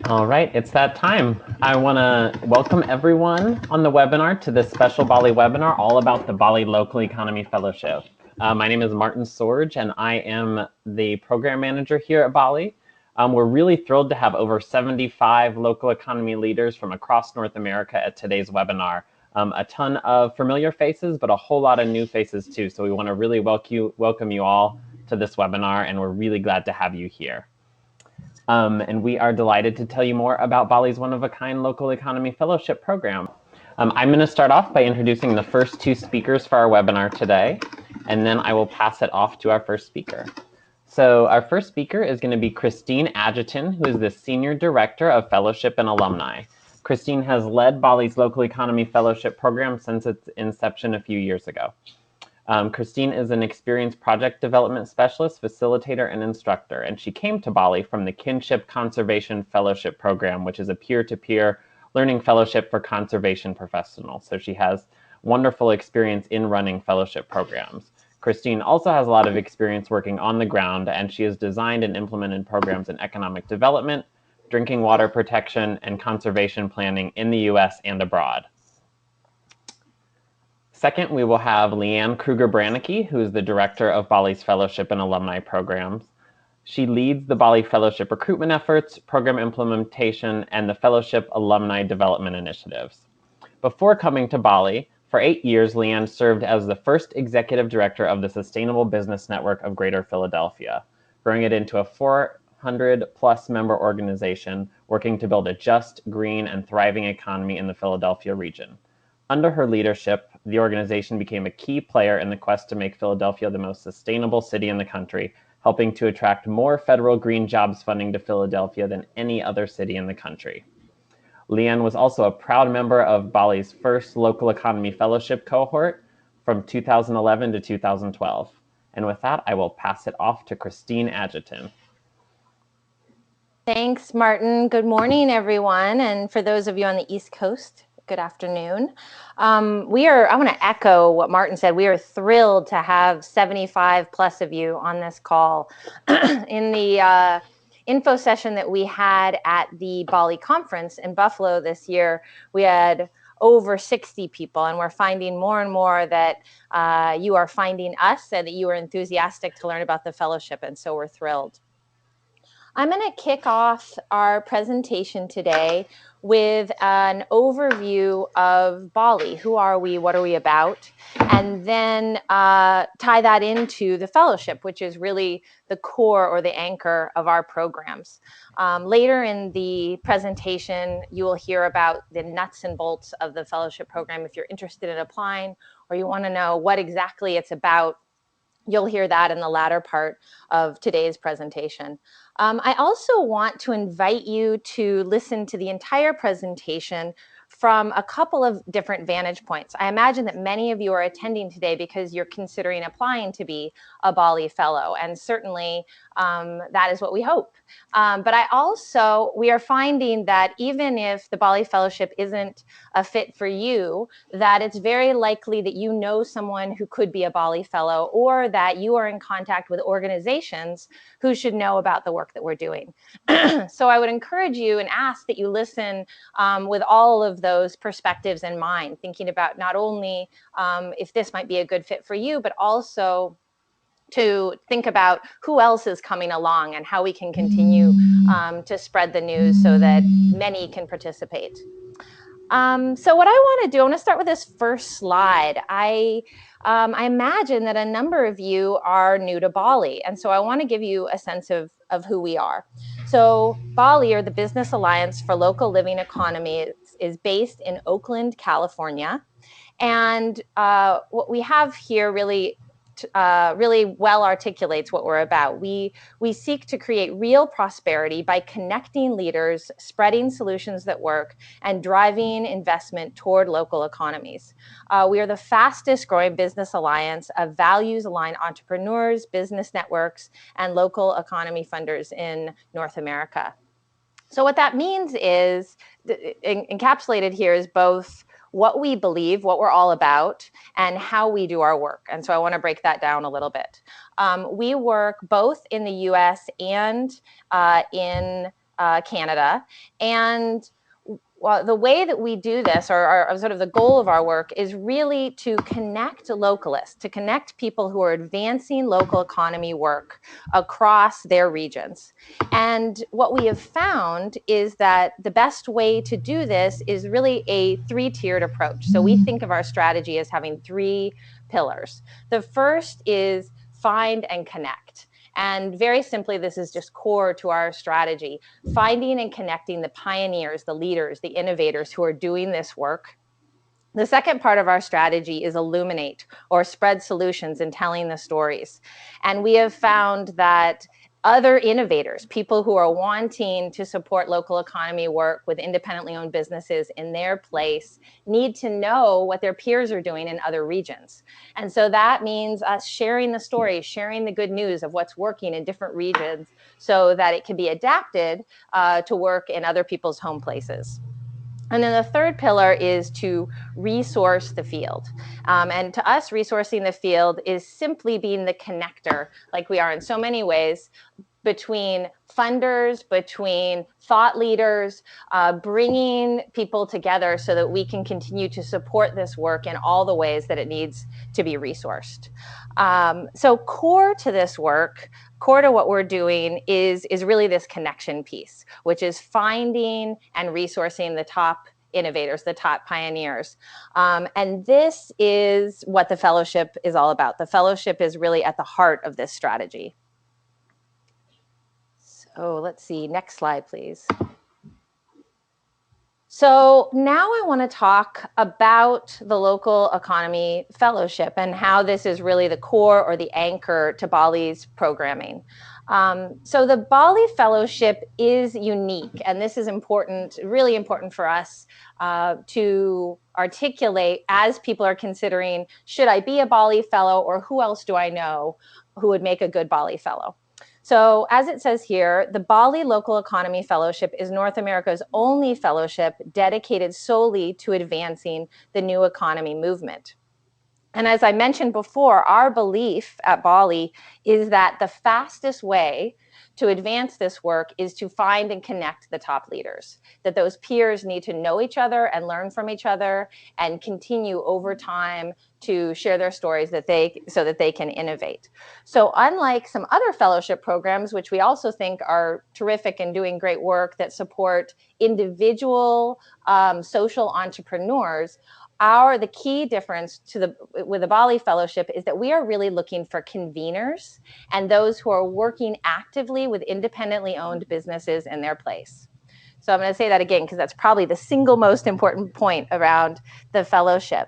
All right, it's that time. I want to welcome everyone on the webinar to this special BALLE webinar all about the BALLE Local Economy Fellowship. My name is Martin Sorge, and I am the program manager here at BALLE. We're really thrilled to have over 75 local economy leaders from across North America at today's webinar. A ton of familiar faces, but a whole lot of new faces too. So we want to really welcome you all to this webinar, and we're really glad to have you here. And we are delighted to tell you more about BALLE's one-of-a-kind local economy fellowship program. I'm going to start off by introducing the first two speakers for our webinar today, and then I will pass it off to our first speaker. So our first speaker is going to be Christine Ageton, who is the Senior Director of Fellowship and Alumni. Christine has led BALLE's Local Economy Fellowship program since its inception a few years ago. Christine is an experienced project development specialist, facilitator, and instructor, and she came to BALLE from the Kinship Conservation Fellowship Program, which is a peer-to-peer learning fellowship for conservation professionals. So she has wonderful experience in running fellowship programs. Christine also has a lot of experience working on the ground, and she has designed and implemented programs in economic development, drinking water protection, and conservation planning in the US and abroad. Second, we will have Leanne Krueger-Braneky, who is the director of BALLE's Fellowship and Alumni programs. She leads the BALLE Fellowship recruitment efforts, program implementation, and the Fellowship Alumni Development Initiatives. Before coming to BALLE, for 8 years, Leanne served as the first executive director of the Sustainable Business Network of Greater Philadelphia, growing it into a 400-plus member organization working to build a just, green, and thriving economy in the Philadelphia region. Under her leadership, the organization became a key player in the quest to make Philadelphia the most sustainable city in the country, helping to attract more federal green jobs funding to Philadelphia than any other city in the country. Leanne was also a proud member of BALLE's first Local Economy Fellowship cohort from 2011 to 2012. And with that, I will pass it off to Christine Ageton. Thanks, Martin. Good morning, everyone. And for those of you on the East Coast, good afternoon. I want to echo what Martin said. We are thrilled to have 75 plus of you on this call. In the info session that we had at the BALLE conference in Buffalo this year, we had over 60 people, and we're finding more and more that you are finding us and that you are enthusiastic to learn about the fellowship, and so we're thrilled. I'm going to kick off our presentation today with an overview of BALLE. Who are we? What are we about? And then tie that into the fellowship, which is really the core or the anchor of our programs. Later in the presentation, you will hear about the nuts and bolts of the fellowship program. If you're interested in applying or you want to know what exactly it's about, you'll hear that in the latter part of today's presentation. I also want to invite you to listen to the entire presentation from a couple of different vantage points. I imagine that many of you are attending today because you're considering applying to be a BALLE Fellow, and certainly that is what we hope. But we are finding that even if the BALLE Fellowship isn't a fit for you, that it's very likely that you know someone who could be a BALLE Fellow, or that you are in contact with organizations who should know about the work that we're doing. So I would encourage you and ask that you listen with all of those perspectives in mind, thinking about not only if this might be a good fit for you, but also to think about who else is coming along and how we can continue to spread the news so that many can participate. So what I want to do, I want to start with this first slide. I imagine that a number of you are new to BALLE, and so I want to give you a sense of who we are. So BALLE, or the Business Alliance for Local Living Economy, is based in Oakland, California. And what we have here really well articulates what we're about. We seek to create real prosperity by connecting leaders, spreading solutions that work, and driving investment toward local economies. We are the fastest growing business alliance of values-aligned entrepreneurs, business networks, and local economy funders in North America. So what that means is, encapsulated here is both what we believe, what we're all about, and how we do our work. And so I want to break that down a little bit. We work both in the US and in Canada. And the way that we do this, or sort of the goal of our work, is really to connect localists, to connect people who are advancing local economy work across their regions. And what we have found is that the best way to do this is really a three-tiered approach. So we think of our strategy as having three pillars. The first is find and connect. And very simply, this is just core to our strategy, finding and connecting the pioneers, the leaders, the innovators who are doing this work. The second part of our strategy is illuminate, or spread solutions and telling the stories. And we have found that other innovators, people who are wanting to support local economy work with independently owned businesses in their place, need to know what their peers are doing in other regions. And so that means us sharing the stories, sharing the good news of what's working in different regions so that it can be adapted to work in other people's home places. And then the third pillar is to resource the field. And to us, resourcing the field is simply being the connector, like we are in so many ways, between funders, between thought leaders, bringing people together so that we can continue to support this work in all the ways that it needs to be resourced. So core to this work, core to what we're doing is really this connection piece, which is finding and resourcing the top innovators, the top pioneers. And this is what the fellowship is all about. The fellowship is really at the heart of this strategy. So let's see, next slide, please. So now I want to talk about the Local Economy Fellowship and how this is really the core or the anchor to BALLE's programming. So the BALLE Fellowship is unique, and this is important, really important for us to articulate as people are considering, should I be a BALLE Fellow, or who else do I know who would make a good BALLE Fellow? So as it says here, the BALLE Local Economy Fellowship is North America's only fellowship dedicated solely to advancing the new economy movement. And as I mentioned before, our belief at BALLE is that the fastest way to advance this work is to find and connect the top leaders, that those peers need to know each other and learn from each other and continue over time to share their stories so that they can innovate. So unlike some other fellowship programs, which we also think are terrific and doing great work that support individual social entrepreneurs, the key difference with the BALLE Fellowship is that we are really looking for conveners and those who are working actively with independently owned businesses in their place. So I'm going to say that again because that's probably the single most important point around the fellowship,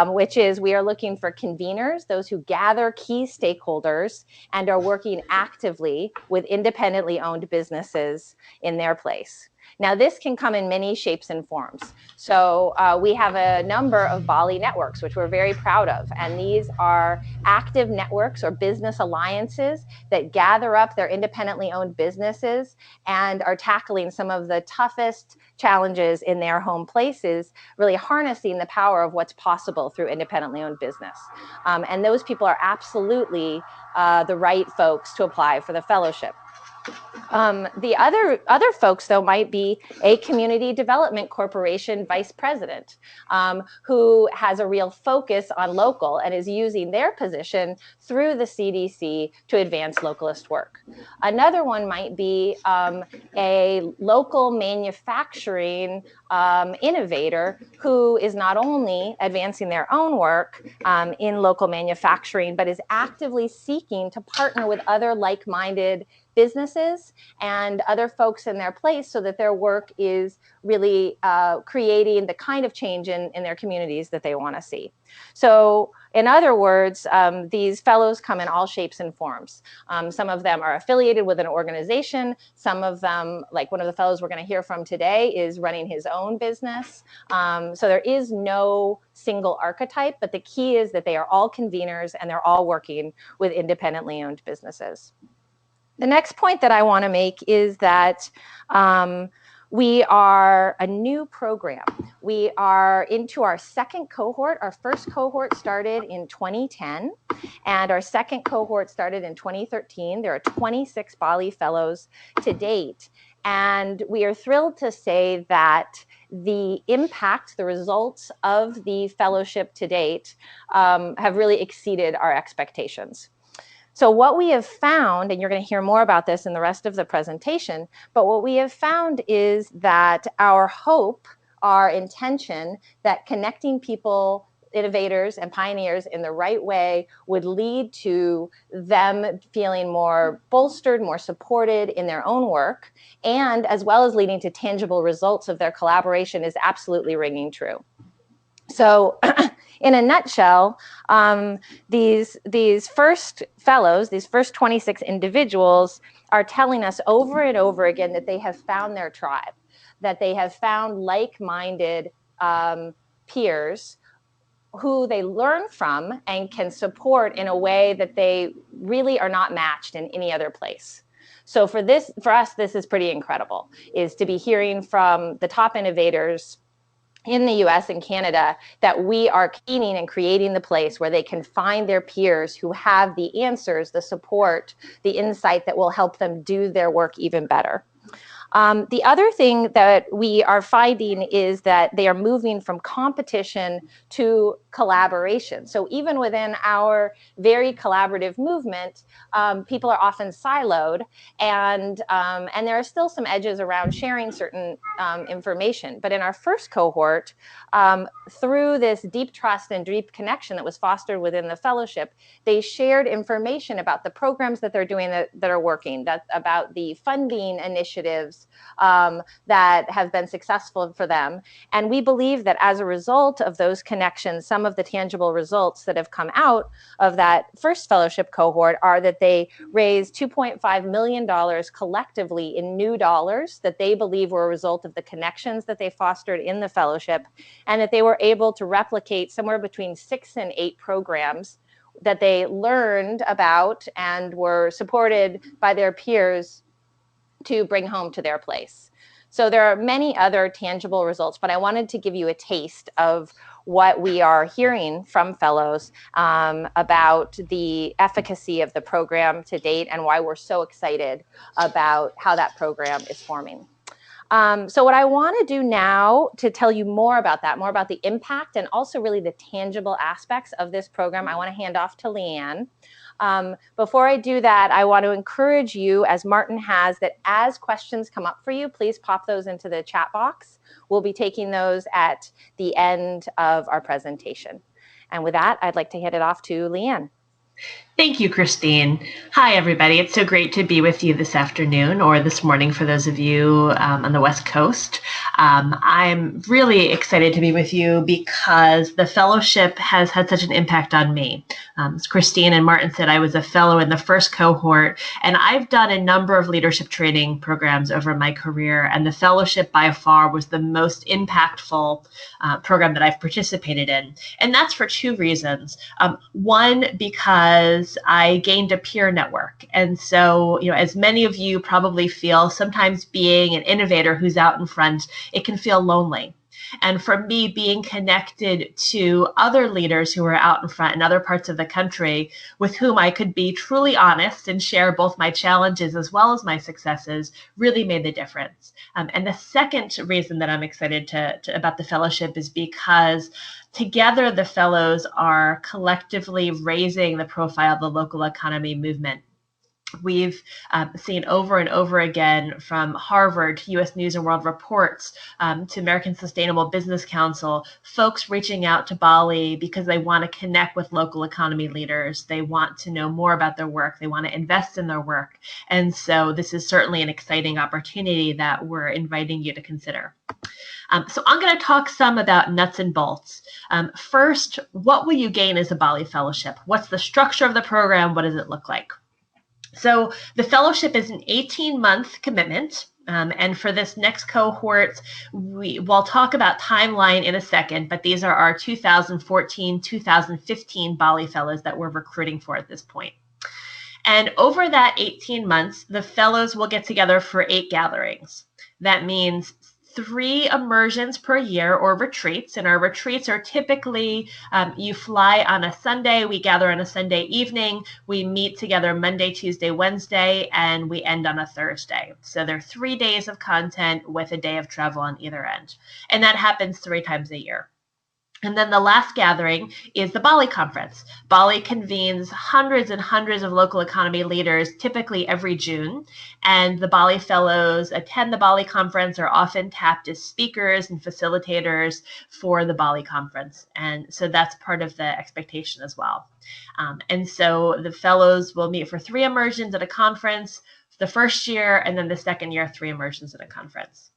which is we are looking for conveners, those who gather key stakeholders and are working actively with independently owned businesses in their place. Now, this can come in many shapes and forms. So we have a number of BALLE networks, which we're very proud of. And these are active networks or business alliances that gather up their independently owned businesses and are tackling some of the toughest challenges in their home places, really harnessing the power of what's possible through independently owned business. And those people are absolutely the right folks to apply for the fellowship. The other folks, though, might be a community development corporation vice president who has a real focus on local and is using their position through the CDC to advance localist work. Another one might be a local manufacturing innovator who is not only advancing their own work in local manufacturing, but is actively seeking to partner with other like-minded businesses and other folks in their place so that their work is really creating the kind of change in their communities that they want to see. So in other words, these fellows come in all shapes and forms. Some of them are affiliated with an organization. Some of them, like one of the fellows we're going to hear from today, is running his own business. So there is no single archetype, but the key is that they are all conveners and they're all working with independently owned businesses. The next point that I want to make is that we are a new program. We are into our second cohort. Our first cohort started in 2010, and our second cohort started in 2013. There are 26 BALLE Fellows to date. And we are thrilled to say that the impact, the results of the fellowship to date have really exceeded our expectations. So what we have found, and you're going to hear more about this in the rest of the presentation, but what we have found is that our hope, our intention that connecting people, innovators and pioneers in the right way would lead to them feeling more bolstered, more supported in their own work, and as well as leading to tangible results of their collaboration is absolutely ringing true. So in a nutshell, these first fellows, these first 26 individuals are telling us over and over again that they have found their tribe, that they have found like-minded peers who they learn from and can support in a way that they really are not matched in any other place. So for us, this is pretty incredible, is to be hearing from the top innovators in the US and Canada that we are keening and creating the place where they can find their peers who have the answers, the support, the insight that will help them do their work even better. The other thing that we are finding is that they are moving from competition to collaboration. So even within our very collaborative movement, people are often siloed, and there are still some edges around sharing certain information. But in our first cohort, through this deep trust and deep connection that was fostered within the fellowship, they shared information about the programs that they're doing that are working, about the funding initiatives that have been successful for them. And we believe that as a result of those connections, some of the tangible results that have come out of that first fellowship cohort are that they raised $2.5 million collectively in new dollars that they believe were a result of the connections that they fostered in the fellowship, and that they were able to replicate somewhere between 6 and 8 programs that they learned about and were supported by their peers to bring home to their place. So there are many other tangible results, but I wanted to give you a taste of what we are hearing from fellows about the efficacy of the program to date and why we're so excited about how that program is forming. So what I want to do now to tell you more about that, more about the impact and also really the tangible aspects of this program, I want to hand off to Leanne. Before I do that, I want to encourage you, as Martin has, that as questions come up for you, please pop those into the chat box. We'll be taking those at the end of our presentation. And with that, I'd like to hand it off to Leanne. Thank you, Christine. Hi, everybody. It's so great to be with you this afternoon or this morning for those of you on the West Coast. I'm really excited to be with you because the fellowship has had such an impact on me. As Christine and Martin said, I was a fellow in the first cohort, and I've done a number of leadership training programs over my career, and the fellowship by far was the most impactful program that I've participated in. And that's for 2 reasons. One, because I gained a peer network. And so, as many of you probably feel, sometimes being an innovator who's out in front, it can feel lonely. And for me, being connected to other leaders who are out in front in other parts of the country with whom I could be truly honest and share both my challenges as well as my successes really made the difference. And the second reason that I'm excited about the fellowship is because together the fellows are collectively raising the profile of the local economy movement. We've seen over and over again, from Harvard to U.S. News and World Reports to American Sustainable Business Council, folks reaching out to BALLE because they want to connect with local economy leaders. They want to know more about their work. They want to invest in their work. And so this is certainly an exciting opportunity that we're inviting you to consider. So I'm going to talk some about nuts and bolts. First, what will you gain as a BALLE Fellowship? What's the structure of the program? What does it look like? So the fellowship is an 18-month commitment. And for this next cohort, we'll talk about timeline in a second, but these are our 2014, 2015 BALLE Fellows that we're recruiting for at this point. And over that 18 months, the fellows will get together for 8 gatherings. That means 3 immersions per year, or retreats. And our retreats are typically, you fly on a Sunday, we gather on a Sunday evening, we meet together Monday, Tuesday, Wednesday, and we end on a Thursday. So they're 3 days of content with a day of travel on either end. And that happens 3 times a year. And then the last gathering is the BALLE Conference. BALLE convenes hundreds and hundreds of local economy leaders, typically every June. And the BALLE Fellows attend the BALLE Conference, are often tapped as speakers and facilitators for the BALLE Conference. And so that's part of the expectation as well. And so the fellows will meet for 3 immersions at a conference the first year, and then the second year, 3 immersions at a conference.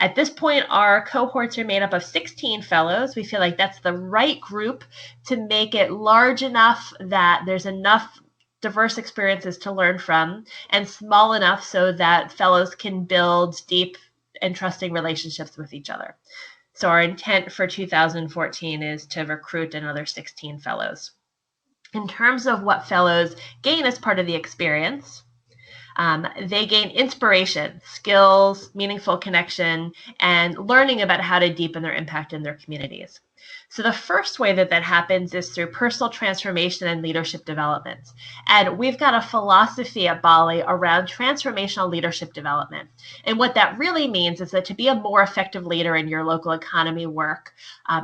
At this point, our cohorts are made up of 16 fellows. We feel like that's the right group to make it large enough that there's enough diverse experiences to learn from, and small enough so that fellows can build deep and trusting relationships with each other. So our intent for 2014 is to recruit another 16 fellows. In terms of what fellows gain as part of the experience, they gain inspiration, skills, meaningful connection, and learning about how to deepen their impact in their communities. So the first way that happens is through personal transformation and leadership development. And we've got a philosophy at BALLE around transformational leadership development. And what that really means is that to be a more effective leader in your local economy work,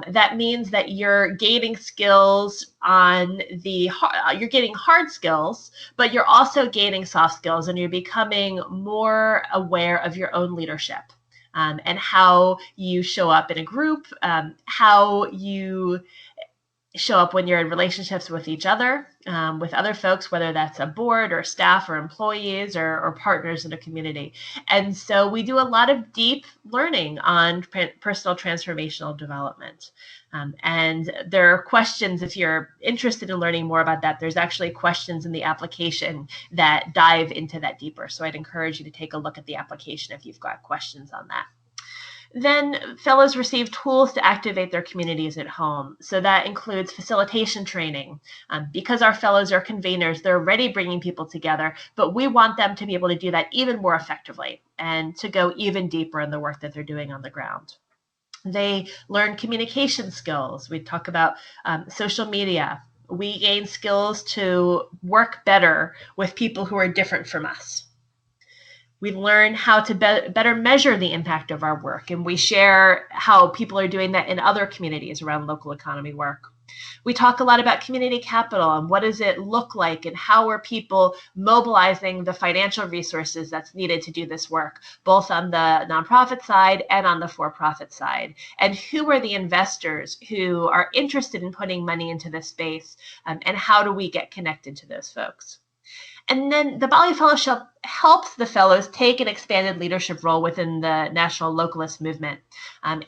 that means that you're gaining skills you're getting hard skills, but you're also gaining soft skills, and you're becoming more aware of your own leadership. And how you show up in a group, how you show up when you're in relationships with each other, with other folks, whether that's a board or staff or employees or partners in a community. And so we do a lot of deep learning on personal transformational development. And there are questions, if you're interested in learning more about that, there's actually questions in the application that dive into that deeper. So I'd encourage you to take a look at the application if you've got questions on that. Then fellows receive tools to activate their communities at home. So that includes facilitation training. Because our fellows are conveners, they're already bringing people together, but we want them to be able to do that even more effectively and to go even deeper in the work that they're doing on the ground. They learn communication skills. We talk about social media. We gain skills to work better with people who are different from us. We learn how to better measure the impact of our work, and we share how people are doing that in other communities around local economy work. We talk a lot about community capital and what does it look like and how are people mobilizing the financial resources that's needed to do this work, both on the nonprofit side and on the for-profit side. And who are the investors who are interested in putting money into this space, and how do we get connected to those folks? And then the BALLE Fellowship helps the fellows take an expanded leadership role within the national localist movement.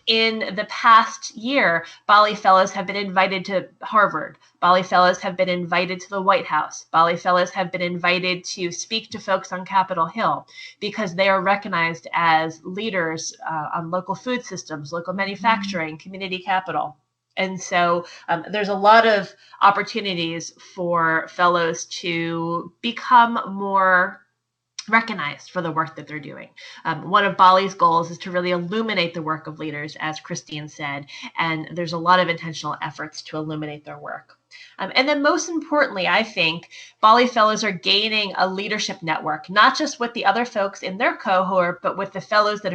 In the past year, BALLE Fellows have been invited to Harvard. BALLE Fellows have been invited to the White House. BALLE Fellows have been invited to speak to folks on Capitol Hill because they are recognized as leaders on local food systems, local manufacturing, community capital. And so there's a lot of opportunities for fellows to become more recognized for the work that they're doing. One of BALLE's goals is to really illuminate the work of leaders, as Christine said, and there's a lot of intentional efforts to illuminate their work. And then most importantly, I think BALLE Fellows are gaining a leadership network, not just with the other folks in their cohort, but with the fellows that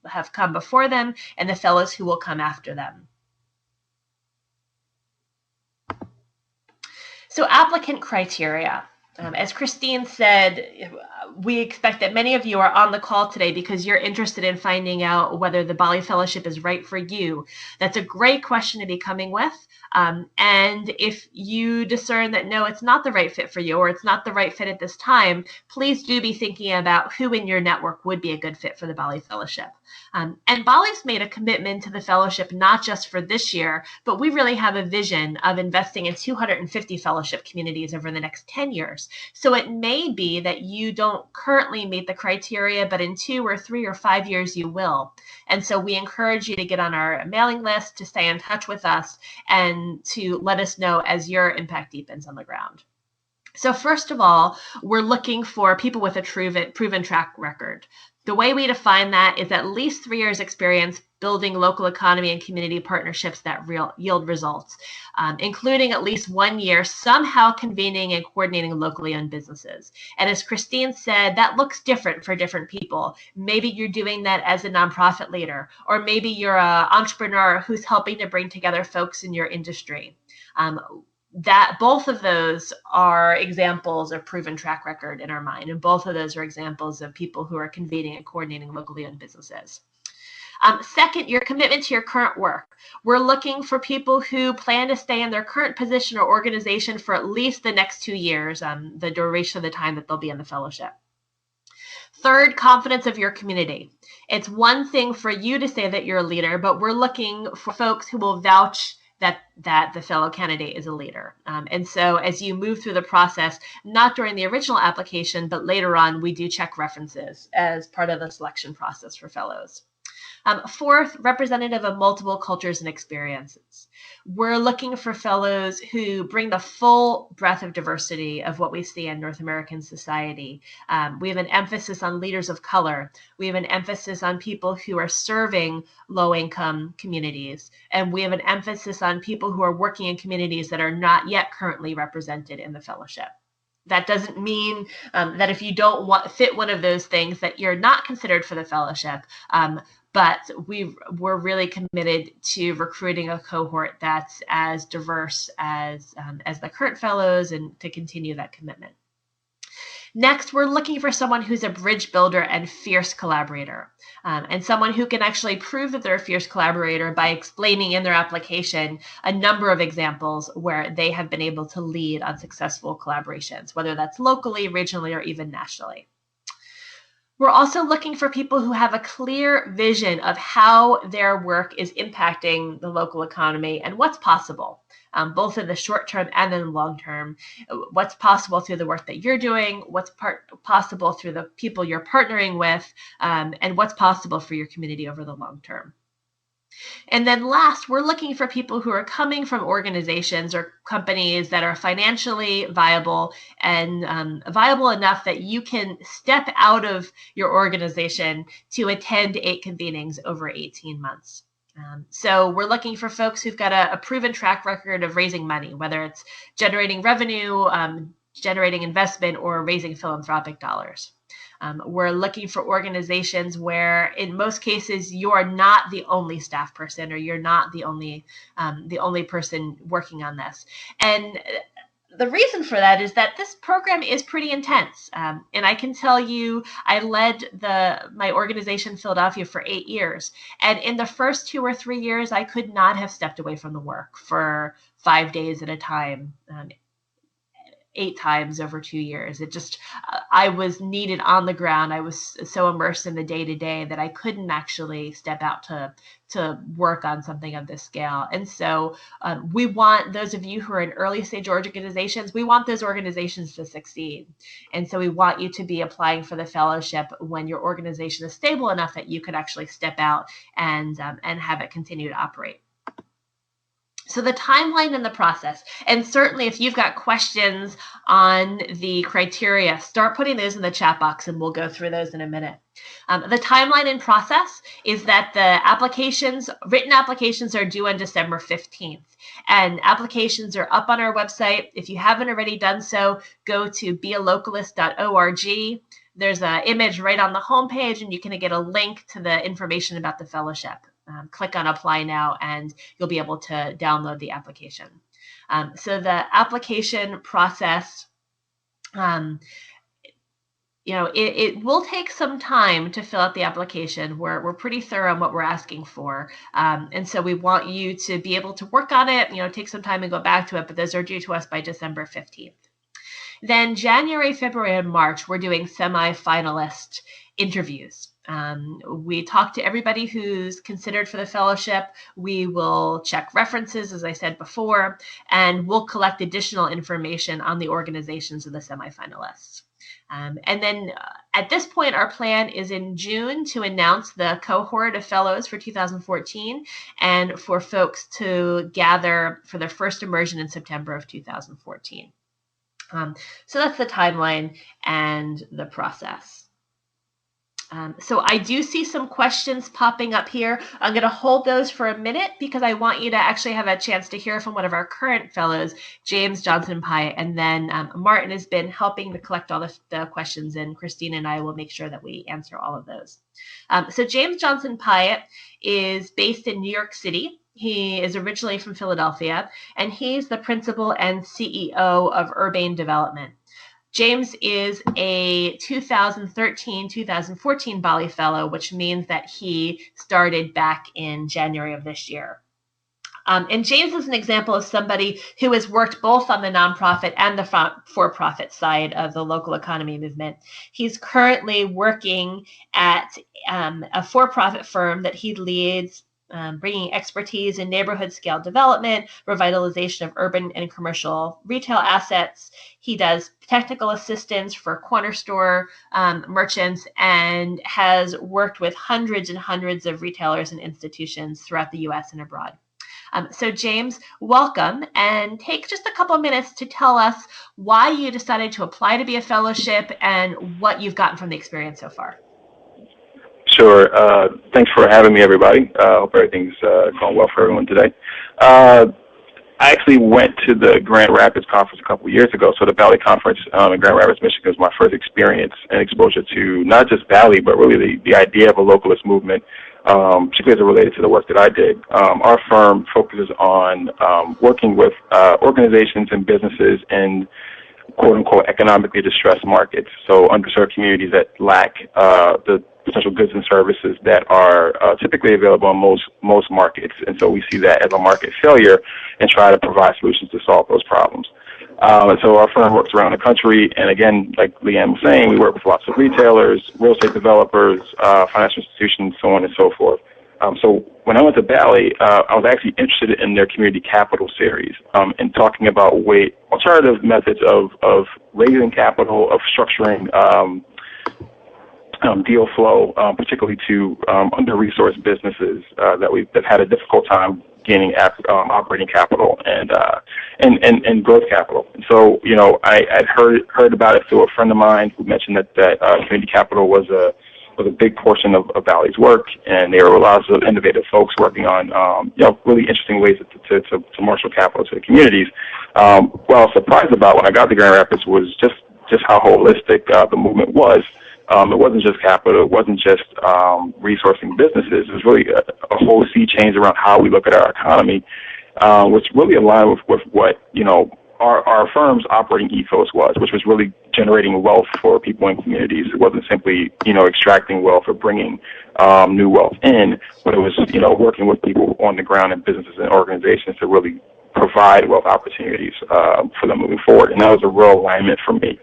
have come before them and the fellows who will come after them. So applicant criteria. As Christine said, we expect that many of you are on the call today because you're interested in finding out whether the BALLE Fellowship is right for you. That's a great question to be coming with. And if you discern that, no, it's not the right fit for you, or it's not the right fit at this time, please do be thinking about who in your network would be a good fit for the BALLE Fellowship. And BALLE's made a commitment to the fellowship, not just for this year, but we really have a vision of investing in 250 fellowship communities over the next 10 years. So it may be that you don't currently meet the criteria, but in 2 or 3 or 5 years you will. And so we encourage you to get on our mailing list, to stay in touch with us, and to let us know as your impact deepens on the ground. So first of all, we're looking for people with a proven track record. The way we define that is at least 3 years experience building local economy and community partnerships that yield results, including at least 1 year somehow convening and coordinating locally owned businesses. And as Christine said, that looks different for different people. Maybe you're doing that as a nonprofit leader, or maybe you're an entrepreneur who's helping to bring together folks in your industry. That both of those are examples of proven track record in our mind, and both of those are examples of people who are convening and coordinating locally owned businesses. Second, your commitment to your current work. We're looking for people who plan to stay in their current position or organization for at least the next 2 years, the duration of the time that they'll be in the fellowship. Third, confidence of your community. It's one thing for you to say that you're a leader, but we're looking for folks who will vouch that the fellow candidate is a leader. And so as you move through the process, not during the original application, but later on, we do check references as part of the selection process for fellows. Fourth, representative of multiple cultures and experiences. We're looking for fellows who bring the full breadth of diversity of what we see in North American society. We have an emphasis on leaders of color. We have an emphasis on people who are serving low-income communities. And we have an emphasis on people who are working in communities that are not yet currently represented in the fellowship. That doesn't mean that if you don't fit one of those things that you're not considered for the fellowship. But we're really committed to recruiting a cohort that's as diverse as the current fellows, and to continue that commitment. Next, we're looking for someone who's a bridge builder and fierce collaborator, and someone who can actually prove that they're a fierce collaborator by explaining in their application a number of examples where they have been able to lead on successful collaborations, whether that's locally, regionally, or even nationally. We're also looking for people who have a clear vision of how their work is impacting the local economy and what's possible, both in the short term and in the long term. What's possible through the work that you're doing, what's possible through the people you're partnering with, and what's possible for your community over the long term. And then last, we're looking for people who are coming from organizations or companies that are financially viable and viable enough that you can step out of your organization to attend 8 convenings over 18 months. So we're looking for folks who've got a proven track record of raising money, whether it's generating revenue, generating investment, or raising philanthropic dollars. We're looking for organizations where, in most cases, you're not the only staff person, or you're not the only person working on this. And the reason for that is that this program is pretty intense. And I can tell you, I led my organization Philadelphia for 8 years. And in the first 2 or 3 years, I could not have stepped away from the work for 5 days at a time. 8 times over 2 years. It just, I was needed on the ground. I was so immersed in the day-to-day that I couldn't actually step out to work on something of this scale. And so we want those of you who are in early stage organizations, we want those organizations to succeed. And so we want you to be applying for the fellowship when your organization is stable enough that you could actually step out and have it continue to operate. So the timeline and the process, and certainly if you've got questions on the criteria, start putting those in the chat box and we'll go through those in a minute. The timeline and process is that the written applications are due on December 15th, and applications are up on our website. If you haven't already done so, go to bealocalist.org. There's an image right on the homepage, and you can get a link to the information about the fellowship. Click on Apply Now, and you'll be able to download the application. So the application process, it will take some time to fill out the application. We're pretty thorough on what we're asking for. And so we want you to be able to work on it, take some time and go back to it, but those are due to us by December 15th. Then January, February, and March, we're doing semi-finalist interviews. We talk to everybody who's considered for the fellowship. We will check references, as I said before, and we'll collect additional information on the organizations of the semifinalists. And then at this point, our plan is in June to announce the cohort of fellows for 2014 and for folks to gather for their first immersion in September of 2014. So that's the timeline and the process. So I do see some questions popping up here. I'm going to hold those for a minute because I want you to actually have a chance to hear from one of our current fellows, James Johnson Piatt, and then Martin has been helping to collect all the questions, and Christine and I will make sure that we answer all of those. So James Johnson Piatt is based in New York City. He is originally from Philadelphia, and he's the principal and CEO of Urbane Development. James is a 2013-2014 BALLE Fellow, which means that he started back in January of this year. And James is an example of somebody who has worked both on the nonprofit and the for-profit side of the local economy movement. He's currently working at a for-profit firm that he leads, bringing expertise in neighborhood scale development, revitalization of urban and commercial retail assets. He does technical assistance for corner store merchants and has worked with hundreds and hundreds of retailers and institutions throughout the US and abroad. So James, welcome, and take just a couple of minutes to tell us why you decided to apply to be a fellowship and what you've gotten from the experience so far. Sure. Thanks for having me, everybody. Hope everything's going well for everyone today. I actually went to the Grand Rapids conference a couple of years ago. So the BALLE conference in Grand Rapids, Michigan was my first experience and exposure to not just BALLE, but really the idea of a localist movement, particularly as it related to the work that I did. Our firm focuses on working with organizations and businesses in quote-unquote economically distressed markets, so underserved communities that lack the potential goods and services that are typically available in most markets. And so we see that as a market failure and try to provide solutions to solve those problems. And so our firm works around the country, and again, like Leanne was saying, we work with lots of retailers, real estate developers, financial institutions, so on and so forth. So when I went to BALLE, I was actually interested in their community capital series and talking about alternative methods of raising capital, of structuring deal flow, particularly to under-resourced businesses that had a difficult time gaining operating capital and growth capital. And so, you know, I'd heard about it through a friend of mine who mentioned that community capital was a big portion of BALLE's work, and there were lots of innovative folks working on really interesting ways to marshal capital to the communities. What I was surprised about when I got to Grand Rapids was just how holistic the movement was. It wasn't just capital, it wasn't just resourcing businesses. It was really a whole sea change around how we look at our economy, which really aligned with what, you know, our firm's operating ethos was, which was really generating wealth for people in communities. It wasn't simply, you know, extracting wealth or bringing new wealth in, but it was, you know, working with people on the ground in businesses and organizations to really provide wealth opportunities for them moving forward. And that was a real alignment for me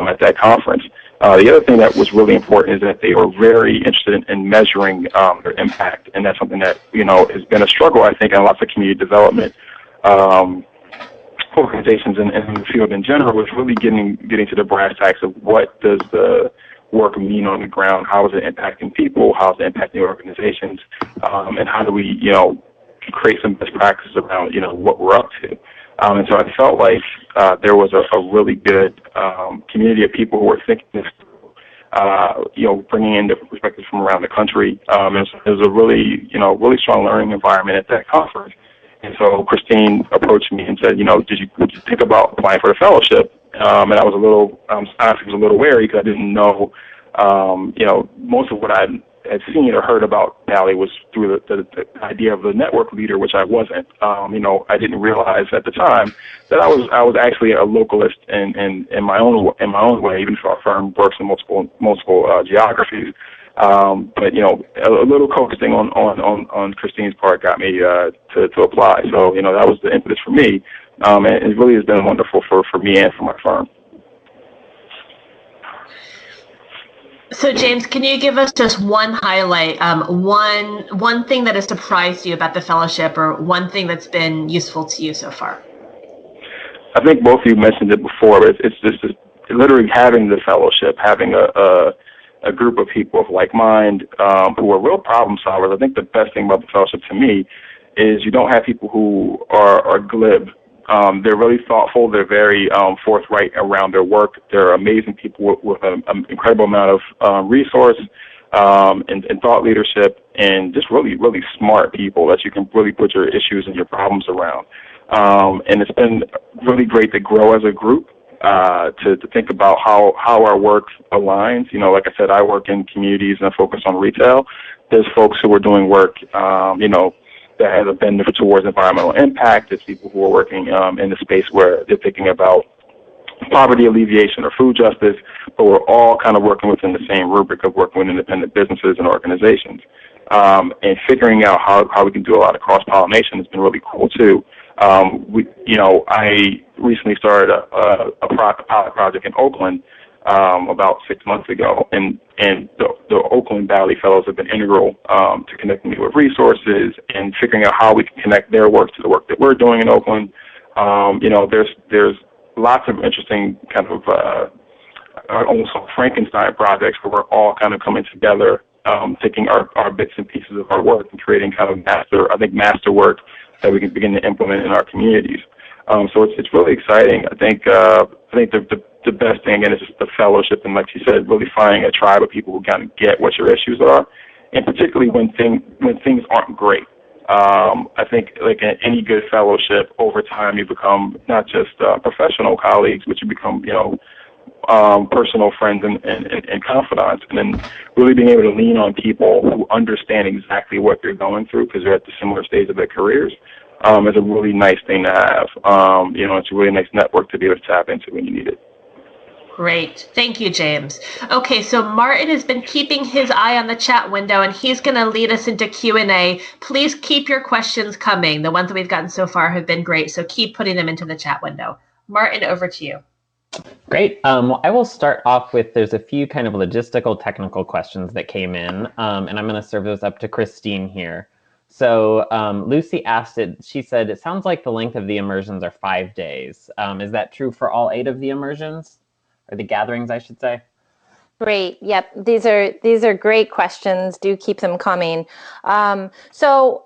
at that conference. The other thing that was really important is that they were very interested in measuring their impact, and that's something that, you know, has been a struggle, I think, in lots of community development organizations and in the field in general, was really getting to the brass tacks of what does the work mean on the ground, how is it impacting people, how is it impacting organizations, and how do we, you know, create some best practices around, you know, what we're up to. And so I felt like there was a really good community of people who were thinking this through, you know, bringing in different perspectives from around the country. And so it was a really, you know, really strong learning environment at that conference. And so Christine approached me and said, you know, would you think about applying for the fellowship? And I was honestly a little wary because I didn't know, you know, most of what I had seen or heard about BALLE was through the idea of the network leader, which I wasn't. You know, I didn't realize at the time that I was actually a localist in my own way, even if our firm works in multiple geographies. But you know, a little coaxing on Christine's part got me to apply. So you know, that was the impetus for me, and it really has been wonderful for me and for my firm. So James, can you give us just one highlight, one thing that has surprised you about the fellowship, or one thing that's been useful to you so far? I think both of you mentioned it before, but it's just literally having the fellowship, having a group of people of like mind who are real problem solvers. I think the best thing about the fellowship to me is you don't have people who are glib. They're really thoughtful. They're very forthright around their work. They're amazing people with an incredible amount of resource, and thought leadership, and just really, really smart people that you can really put your issues and your problems around. And it's been really great to grow as a group, to think about how our work aligns. You know, like I said, I work in communities and I focus on retail. There's folks who are doing work, that has a bend towards environmental impact. There's people who are working in the space where they're thinking about poverty alleviation or food justice, but we're all kind of working within the same rubric of working with independent businesses and organizations. And figuring out how we can do a lot of cross-pollination has been really cool too. I recently started a pilot project in Oakland about 6 months ago, and the Oakland BALLE Fellows have been integral to connecting me with resources and figuring out how we can connect their work to the work that we're doing in Oakland. There's lots of interesting kind of almost Frankenstein projects where we're all kind of coming together, taking our bits and pieces of our work and creating kind of master work that we can begin to implement in our communities. So it's really exciting. I think the best thing, again, is just the fellowship, and like you said, really finding a tribe of people who kind of get what your issues are, and particularly when things aren't great. I think, like in any good fellowship, over time you become not just professional colleagues, but you become, personal friends and confidants, and then really being able to lean on people who understand exactly what you're going through because they're at the similar stage of their careers is a really nice thing to have. It's a really nice network to be able to tap into when you need it. Great. Thank you, James. Okay, so Martin has been keeping his eye on the chat window, and he's going to lead us into Q&A. Please keep your questions coming. The ones that we've gotten so far have been great, so keep putting them into the chat window. Martin, over to you. Great. I will start off with, there's a few kind of logistical technical questions that came in, and I'm going to serve those up to Christine here. So Lucy asked it, she said, it sounds like the length of the immersions are 5 days. Is that true for all 8 of the immersions? Or the gatherings, I should say? Great. Yep. These are great questions. Do keep them coming. So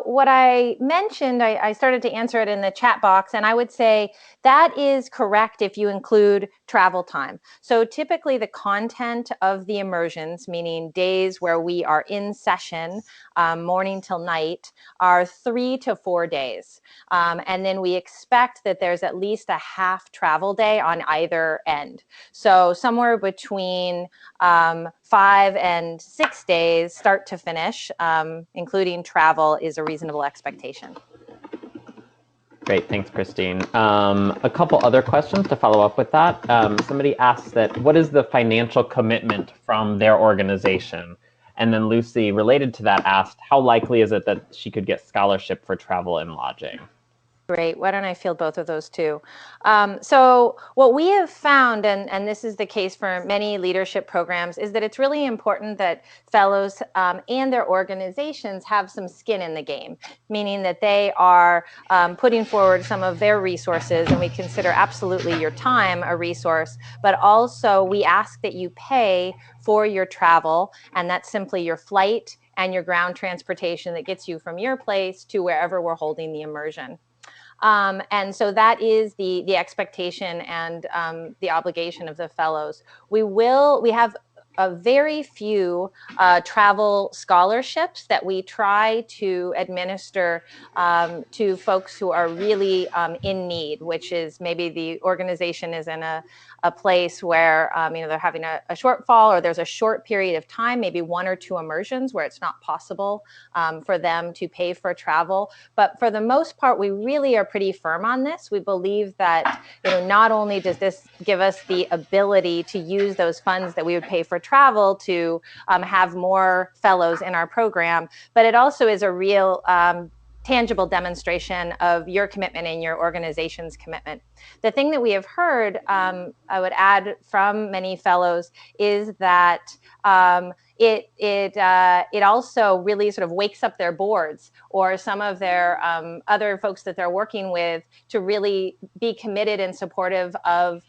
what I mentioned, I started to answer it in the chat box, and I would say that is correct if you include travel time. So typically the content of the immersions, meaning days where we are in session, morning till night, are 3 to 4 days. And then we expect that there's at least a half travel day on either end. So somewhere between 5 and 6 days, start to finish, including travel, is a reasonable expectation. Great, thanks, Christine. A couple other questions to follow up with that. Somebody asked that, what is the financial commitment from their organization? And then Lucy, related to that, asked, how likely is it that she could get scholarship for travel and lodging? Great. Why don't I field both of those too? So what we have found, and this is the case for many leadership programs, is that it's really important that fellows and their organizations have some skin in the game, meaning that they are putting forward some of their resources, and we consider absolutely your time a resource, but also we ask that you pay for your travel, and that's simply your flight and your ground transportation that gets you from your place to wherever we're holding the immersion. And so that is the expectation and the obligation of the fellows. We have a very few travel scholarships that we try to administer to folks who are really in need, which is maybe the organization is in a place where they're having a shortfall, or there's a short period of time, maybe 1 or 2 immersions where it's not possible for them to pay for travel. But for the most part, we really are pretty firm on this. We believe that not only does this give us the ability to use those funds that we would pay for travel to have more fellows in our program, but it also is a real tangible demonstration of your commitment and your organization's commitment. The thing that we have heard, I would add, from many fellows is that it also really sort of wakes up their boards or some of their other folks that they're working with to really be committed and supportive of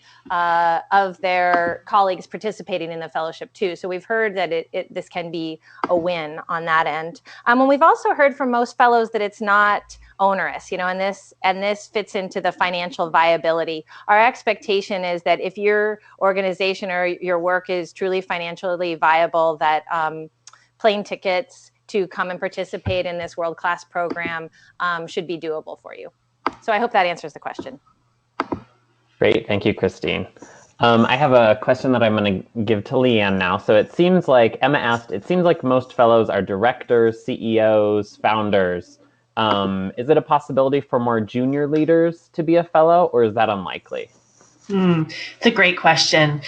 their colleagues participating in the fellowship too. So we've heard that this can be a win on that end. And we've also heard from most fellows that it's not onerous, and this fits into the financial viability. Our expectation is that if your organization or your work is truly financially viable, that plane tickets to come and participate in this world-class program should be doable for you. So I hope that answers the question. Great, thank you, Christine. I have a question that I'm going to give to Leanne now. So it seems like, Emma asked, it seems like most fellows are directors, CEOs, founders. Is it a possibility for more junior leaders to be a fellow, or is that unlikely? It's a great question.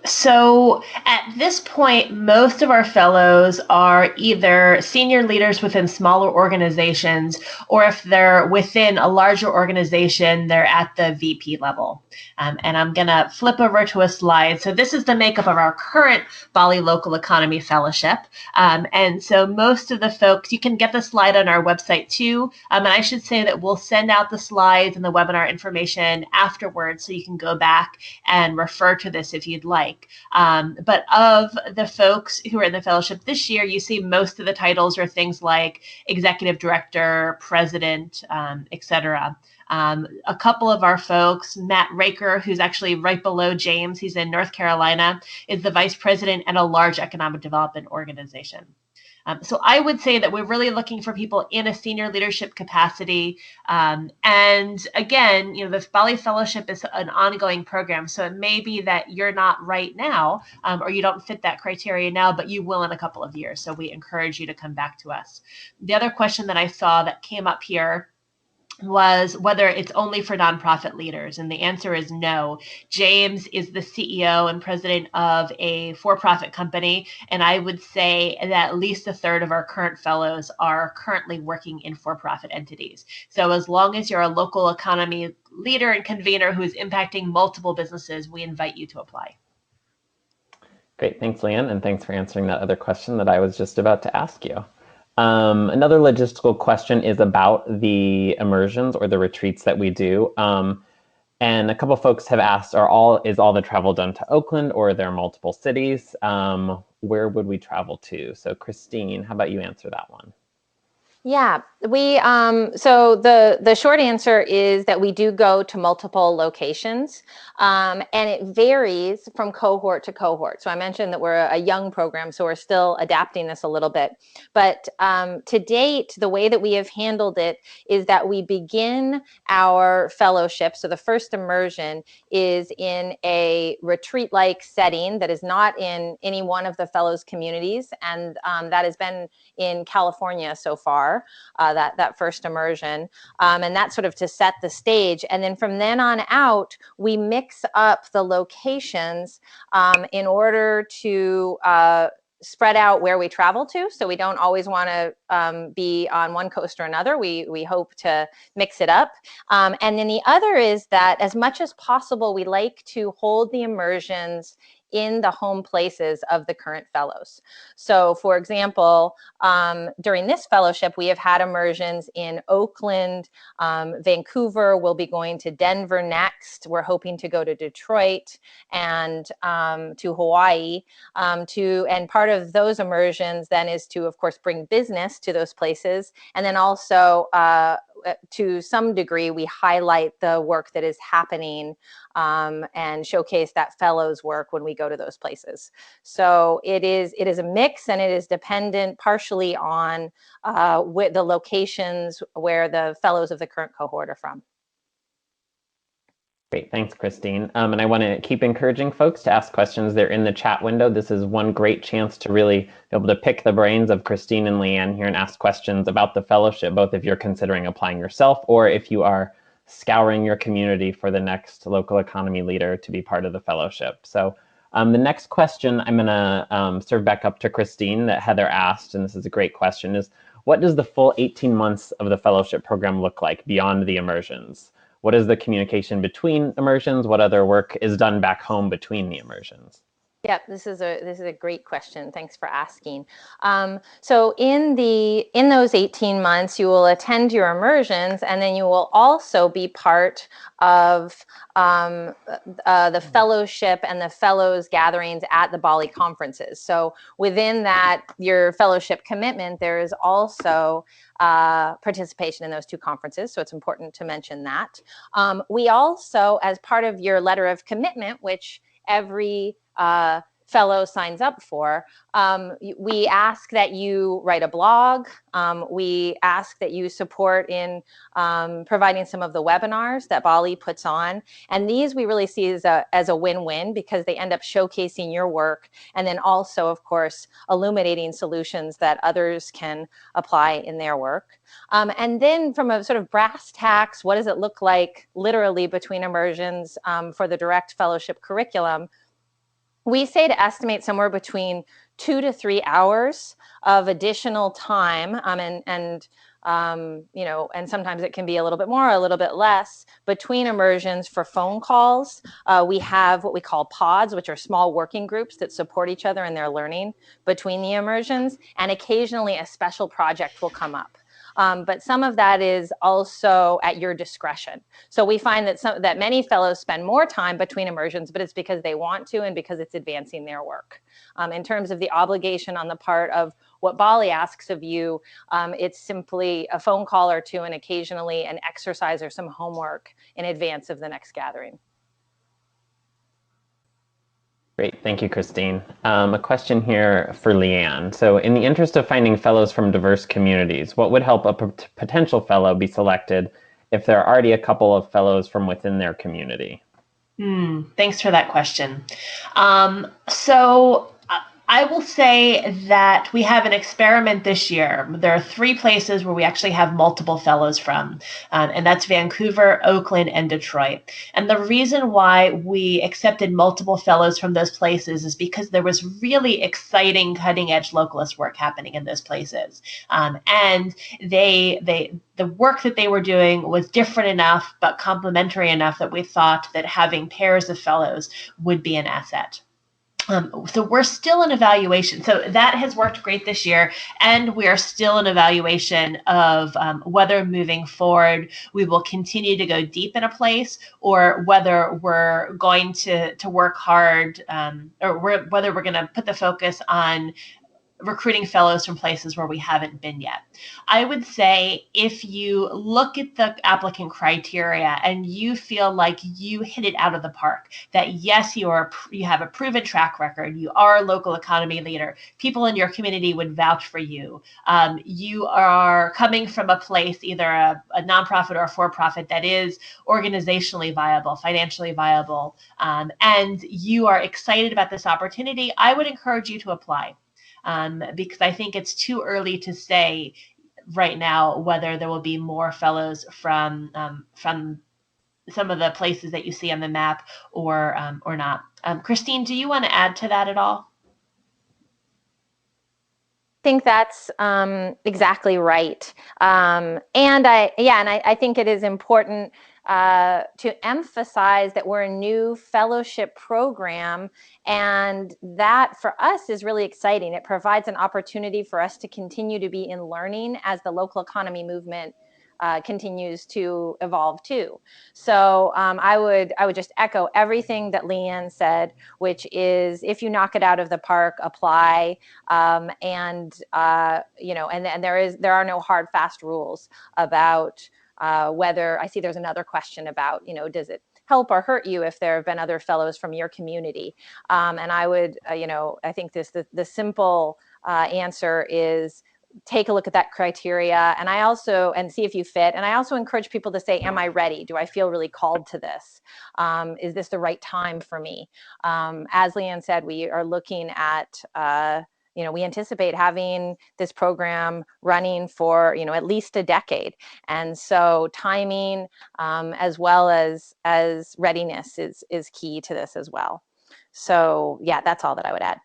So at this point, most of our fellows are either senior leaders within smaller organizations, or if they're within a larger organization, they're at the VP level. And I'm going to flip over to a slide. So this is the makeup of our current BALLE Local Economy Fellowship. And so most of the folks, you can get the slide on our website too. And I should say that we'll send out the slides and the webinar information afterwards, so you can go back and refer to this if you'd like. But of the folks who are in the fellowship this year, you see most of the titles are things like executive director, president, etc. A couple of our folks, Matt Raker, who's actually right below James, he's in North Carolina, is the vice president at a large economic development organization. So I would say that we're really looking for people in a senior leadership capacity. And again, the BALLE Fellowship is an ongoing program. So it may be that you're not right now, or you don't fit that criteria now, but you will in a couple of years. So we encourage you to come back to us. The other question that I saw that came up here was whether it's only for nonprofit leaders. And the answer is no. James is the CEO and president of a for-profit company. And I would say that at least a third of our current fellows are currently working in for-profit entities. So as long as you're a local economy leader and convener who is impacting multiple businesses, we invite you to apply. Great, thanks, Leanne. And thanks for answering that other question that I was just about to ask you. Another logistical question is about the immersions or the retreats that we do. And a couple folks have asked, is all the travel done to Oakland, or are there multiple cities? Where would we travel to? So Christine, how about you answer that one? Yeah, so the short answer is that we do go to multiple locations, and it varies from cohort to cohort. So I mentioned that we're a young program, so we're still adapting this a little bit. But to date, the way that we have handled it is that we begin our fellowship. So the first immersion is in a retreat-like setting that is not in any one of the fellows' communities, and that has been in California so far. That first immersion, and that's sort of to set the stage. And then from then on out, we mix up the locations in order to spread out where we travel to. So we don't always want to be on one coast or another. We hope to mix it up. And then the other is that as much as possible, we like to hold the immersions in the home places of the current fellows. So for example, during this fellowship, we have had immersions in Oakland, Vancouver. We'll be going to Denver next. We're hoping to go to Detroit and to Hawaii. And part of those immersions then is to, of course, bring business to those places. And then also, to some degree, we highlight the work that is happening and showcase that fellows work when we go to those places. So it is a mix, and it is dependent partially on the locations where the fellows of the current cohort are from. Great, thanks, Christine. And I want to keep encouraging folks to ask questions. They're in the chat window. This is one great chance to really be able to pick the brains of Christine and Leanne here and ask questions about the fellowship, both if you're considering applying yourself or if you are scouring your community for the next local economy leader to be part of the fellowship. So the next question I'm going to serve back up to Christine that Heather asked, and this is a great question, is what does the full 18 months of the fellowship program look like beyond the immersions? What is the communication between immersions? What other work is done back home between the immersions? Yep, this is a great question. Thanks for asking. So in those 18 months, you will attend your immersions, and then you will also be part of the fellowship and the fellows gatherings at the BALLE conferences. So within that, your fellowship commitment, there is also participation in those two conferences. So it's important to mention that. We also, as part of your letter of commitment, which every fellow signs up for, we ask that you write a blog. We ask that you support in providing some of the webinars that BALLE puts on. And these we really see as a win-win, because they end up showcasing your work, and then also, of course, illuminating solutions that others can apply in their work. And then from a sort of brass tacks, what does it look like literally between immersions for the direct fellowship curriculum? We say to estimate somewhere between 2 to 3 hours of additional time, and sometimes it can be a little bit more, a little bit less, between immersions for phone calls. We have what we call pods, which are small working groups that support each other in their learning between the immersions, and occasionally a special project will come up. But some of that is also at your discretion. So we find that many fellows spend more time between immersions, but it's because they want to and because it's advancing their work. In terms of the obligation on the part of what BALLE asks of you, it's simply a phone call or two, and occasionally an exercise or some homework in advance of the next gathering. Great, thank you, Christine. A question here for Leanne. So in the interest of finding fellows from diverse communities, what would help a potential fellow be selected if there are already a couple of fellows from within their community? Thanks for that question. So I will say that we have an experiment this year. There are 3 places where we actually have multiple fellows from, and that's Vancouver, Oakland, and Detroit. And the reason why we accepted multiple fellows from those places is because there was really exciting cutting-edge localist work happening in those places. And the work that they were doing was different enough but complementary enough that we thought that having pairs of fellows would be an asset. So we're still in evaluation. So that has worked great this year, and we are still in evaluation of whether moving forward we will continue to go deep in a place, or whether we're going to work hard, or whether we're going to put the focus on recruiting fellows from places where we haven't been yet. I would say if you look at the applicant criteria and you feel like you hit it out of the park, that yes, you have a proven track record, you are a local economy leader, people in your community would vouch for you, you are coming from a place, either a nonprofit or a for-profit, that is organizationally viable, financially viable, and you are excited about this opportunity, I would encourage you to apply. Because I think it's too early to say right now whether there will be more fellows from some of the places that you see on the map or not. Christine, do you want to add to that at all? I think that's exactly right. And I think it is important to emphasize that we're a new fellowship program, and that for us is really exciting. It provides an opportunity for us to continue to be in learning as the local economy movement continues to evolve too. So I would just echo everything that Leanne said, which is if you knock it out of the park, apply, and there are no hard fast rules about whether. I see there's another question about, does it help or hurt you if there have been other fellows from your community? And I would, I think the simple answer is take a look at that criteria, and see if you fit. And I also encourage people to say, am I ready? Do I feel really called to this? Is this the right time for me? As Leanne said, we are looking at, we anticipate having this program running for, at least a decade. And so timing, as well as readiness is key to this as well. So yeah, that's all that I would add.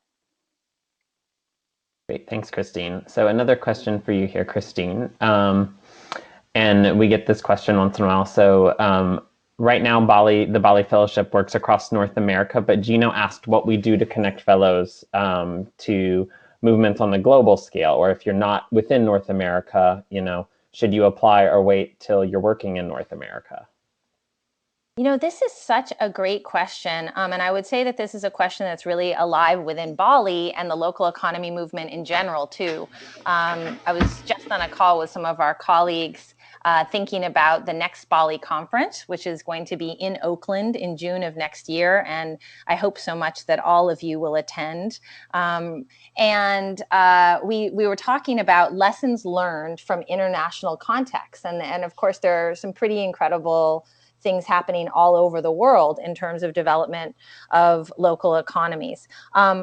Great, thanks, Christine. So another question for you here, Christine. And we get this question once in a while. So right now, the BALLE Fellowship works across North America, but Gino asked what we do to connect fellows to movements on the global scale, or if you're not within North America, should you apply or wait till you're working in North America? This is such a great question. And I would say that this is a question that's really alive within BALLE and the local economy movement in general, too. I was just on a call with some of our colleagues thinking about the next BALLE conference, which is going to be in Oakland in June of next year. And I hope so much that all of you will attend. We were talking about lessons learned from international contexts. And of course, there are some pretty incredible things happening all over the world in terms of development of local economies.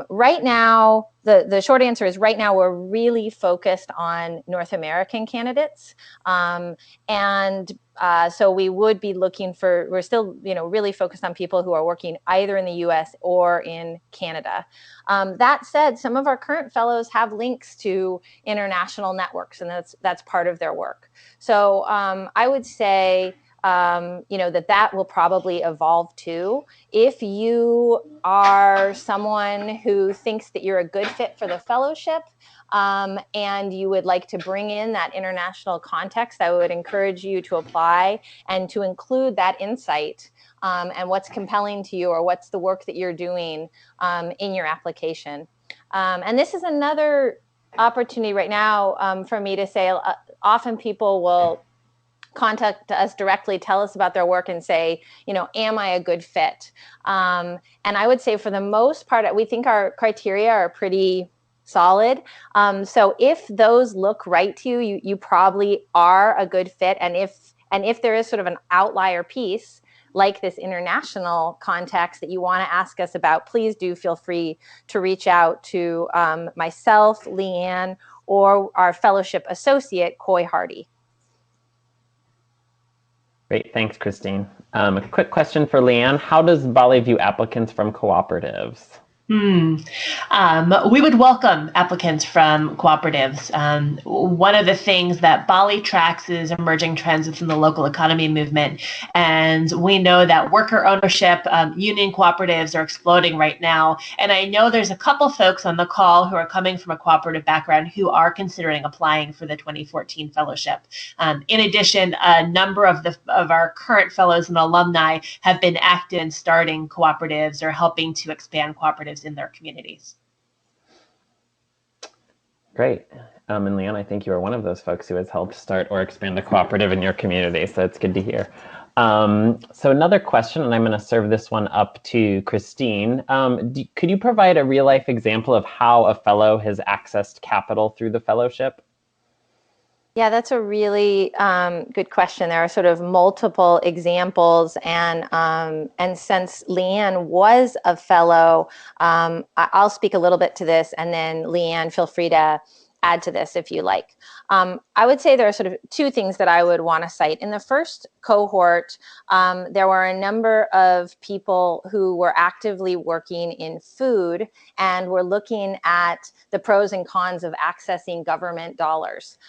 Right now, the short answer is right now we're really focused on North American candidates. So we would be looking for, we're still really focused on people who are working either in the US or in Canada. That said, some of our current fellows have links to international networks, and that's part of their work. So I would say that will probably evolve too. If you are someone who thinks that you're a good fit for the fellowship and you would like to bring in that international context, I would encourage you to apply and to include that insight and what's compelling to you or what's the work that you're doing in your application. And this is another opportunity right now for me to say, often people will contact us directly, tell us about their work and say, am I a good fit? And I would say for the most part, we think our criteria are pretty solid. So if those look right to you, you probably are a good fit. And if there is sort of an outlier piece, like this international context that you want to ask us about, please do feel free to reach out to myself, Leanne, or our fellowship associate, Coy Hardy. Great, thanks, Christine. A quick question for Leanne. How does BALLE view applicants from cooperatives? We would welcome applicants from cooperatives. One of the things that BALLE tracks is emerging trends within the local economy movement. And we know that worker ownership, union cooperatives are exploding right now. And I know there's a couple folks on the call who are coming from a cooperative background who are considering applying for the 2014 fellowship. In addition, a number of our current fellows and alumni have been active in starting cooperatives or helping to expand cooperatives in their communities. Great. And Leanne, I think you are one of those folks who has helped start or expand a cooperative in your community, so it's good to hear. So another question, and I'm going to serve this one up to Christine. Could you provide a real-life example of how a fellow has accessed capital through the fellowship? Yeah, that's a really good question. There are sort of multiple examples, and since Leanne was a fellow, I'll speak a little bit to this, and then Leanne, feel free to add to this if you like. I would say there are sort of two things that I would want to cite. In the first cohort, there were a number of people who were actively working in food and were looking at the pros and cons of accessing government dollars.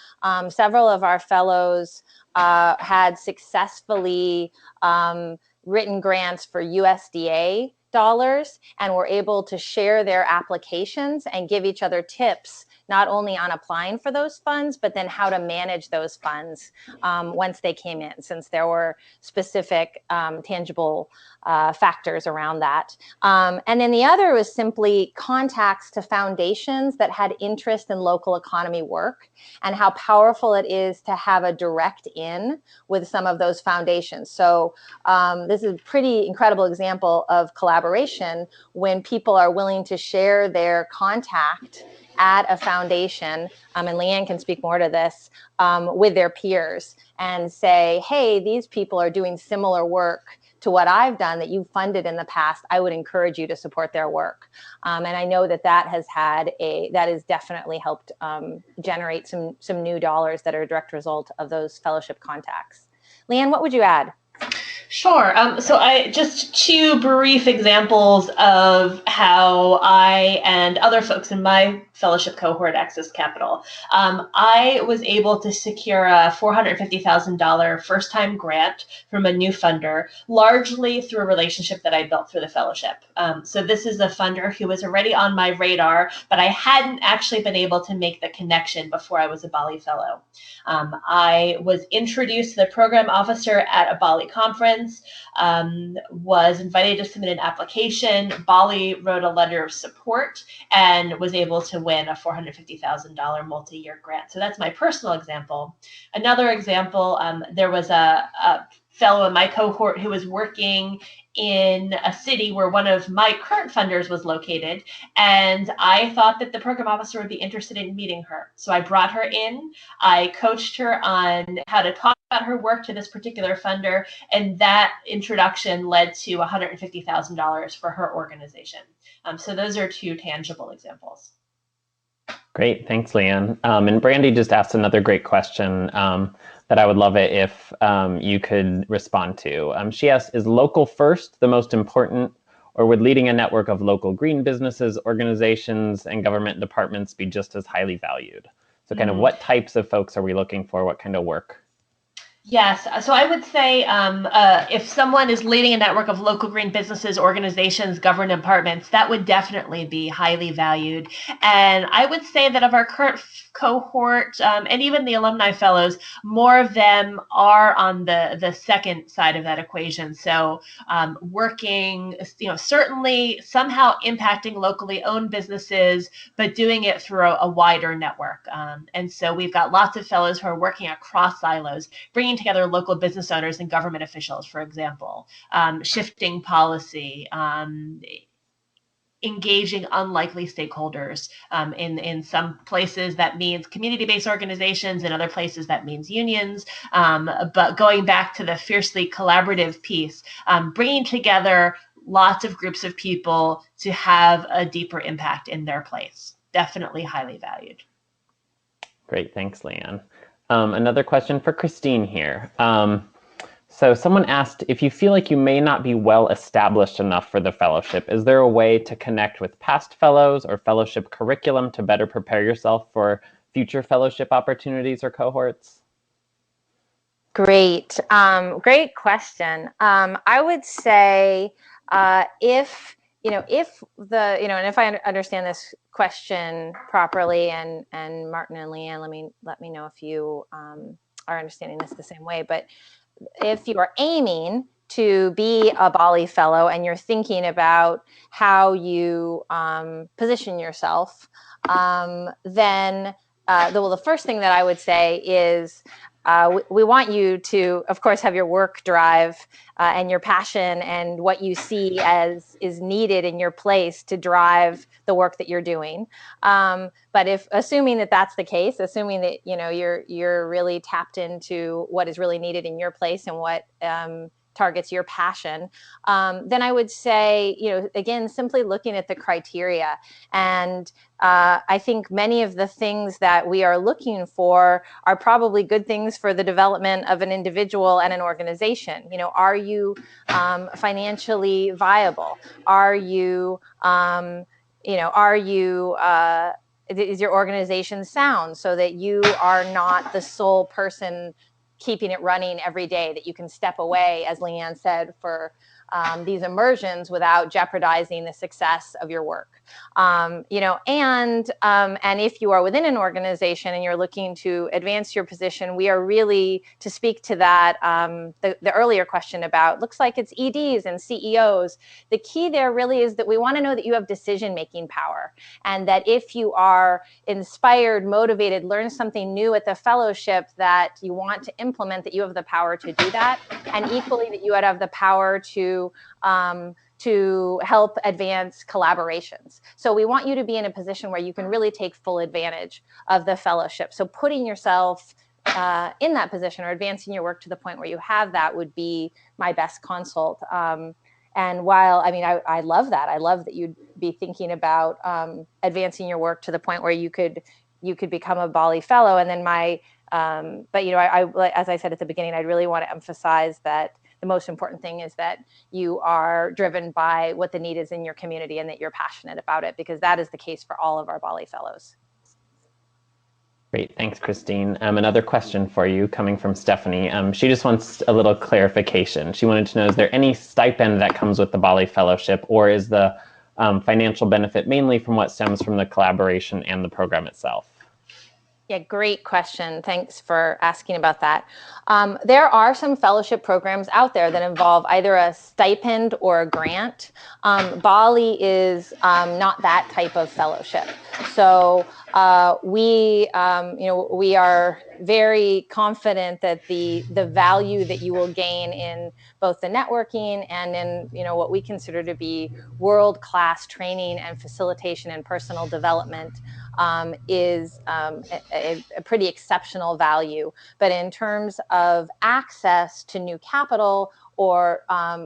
Several of our fellows had successfully written grants for USDA dollars and were able to share their applications and give each other tips, not only on applying for those funds, but then how to manage those funds once they came in, since there were specific tangible factors around that. And then the other was simply contacts to foundations that had interest in local economy work and how powerful it is to have a direct in with some of those foundations. So this is a pretty incredible example of collaboration when people are willing to share their contact at a foundation, and Leanne can speak more to this, with their peers and say, hey, these people are doing similar work to what I've done that you've funded in the past. I would encourage you to support their work. And I know that has definitely helped generate some new dollars that are a direct result of those fellowship contacts. Leanne, what would you add? Sure. So just two brief examples of how I and other folks in my fellowship cohort access capital. I was able to secure a $450,000 first-time grant from a new funder, largely through a relationship that I built through the fellowship. So this is a funder who was already on my radar, but I hadn't actually been able to make the connection before I was a BALLE Fellow. I was introduced to the program officer at a BALLE conference, was invited to submit an application. BALLE wrote a letter of support and was able to win a $450,000 multi-year grant. So that's my personal example. Another example, there was a fellow in my cohort who was working in a city where one of my current funders was located, and I thought that the program officer would be interested in meeting her. So I brought her in, I coached her on how to talk about her work to this particular funder, and that introduction led to $150,000 for her organization. So those are two tangible examples. Great, thanks, Leanne. And Brandy just asked another great question that I would love it if you could respond to. She asked, is local first the most important, or would leading a network of local green businesses, organizations, and government departments be just as highly valued? So kind of what types of folks are we looking for? What kind of work? Yes. So I would say if someone is leading a network of local green businesses, organizations, government departments, that would definitely be highly valued. And I would say that of our current cohort and even the Alumni Fellows, more of them are on the second side of that equation. So working, certainly somehow impacting locally owned businesses, but doing it through a wider network. And so we've got lots of fellows who are working across silos, bringing together local business owners and government officials, for example, shifting policy, engaging unlikely stakeholders. In some places that means community-based organizations, in other places that means unions. But going back to the fiercely collaborative piece, bringing together lots of groups of people to have a deeper impact in their place. Definitely highly valued. Great, thanks, Leanne. Another question for Christine here. So someone asked, if you feel like you may not be well established enough for the fellowship, is there a way to connect with past fellows or fellowship curriculum to better prepare yourself for future fellowship opportunities or cohorts? Great, great question. I would say if I understand this question properly, and Martin and Leanne, let me know if you are understanding this the same way. But if you are aiming to be a BALLE Fellow and you're thinking about how you position yourself, then the first thing that I would say is we want you to, of course, have your work drive and your passion and what you see as is needed in your place to drive the work that you're doing. But if assuming that that's the case, assuming that you're really tapped into what is really needed in your place and what targets your passion, then I would say, again, simply looking at the criteria. And I think many of the things that we are looking for are probably good things for the development of an individual and an organization. Are you financially viable? Are you, is your organization sound so that you are not the sole person keeping it running every day, that you can step away, as Leanne said, for these immersions without jeopardizing the success of your work. And if you are within an organization and you're looking to advance your position, we are really, to speak to that, the earlier question about, looks like it's EDs and CEOs. The key there really is that we want to know that you have decision-making power, and that if you are inspired, motivated, learn something new at the fellowship that you want to implement, that you have the power to do that, and equally that you would have the power to help advance collaborations. So we want you to be in a position where you can really take full advantage of the fellowship. So putting yourself in that position or advancing your work to the point where you have that would be my best consult. And while, I love that. I love that you'd be thinking about advancing your work to the point where you could become a BALLE Fellow. And then as I said at the beginning, I'd really want to emphasize that the most important thing is that you are driven by what the need is in your community and that you're passionate about it, because that is the case for all of our BALLE Fellows. Great, thanks, Christine. Another question for you coming from Stephanie. She just wants a little clarification. She wanted to know, is there any stipend that comes with the BALLE Fellowship, or is the financial benefit mainly from what stems from the collaboration and the program itself? Yeah, great question. Thanks for asking about that. There are some fellowship programs out there that involve either a stipend or a grant. BALLE is not that type of fellowship. So we are very confident that the value that you will gain in both the networking and in what we consider to be world-class training and facilitation and personal development is a pretty exceptional value. But in terms of access to new capital or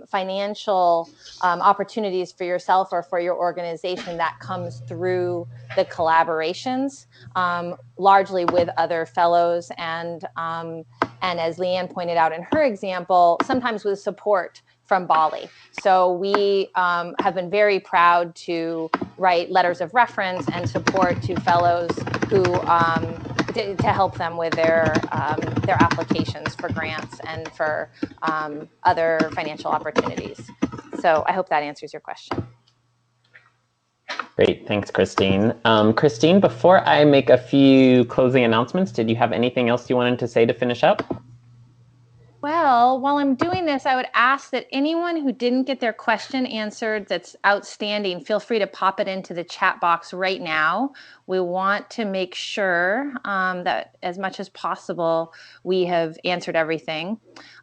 financial opportunities for yourself or for your organization, that comes through the collaborations, largely with other fellows, and as Leanne pointed out in her example, sometimes with support from BALLE. So we have been very proud to write letters of reference and support to fellows who to help them with their applications for grants and for other financial opportunities. So I hope that answers your question. Great, thanks, Christine. Christine, before I make a few closing announcements, did you have anything else you wanted to say to finish up? Well, while I'm doing this, I would ask that anyone who didn't get their question answered that's outstanding, feel free to pop it into the chat box right now. We want to make sure that as much as possible, we have answered everything.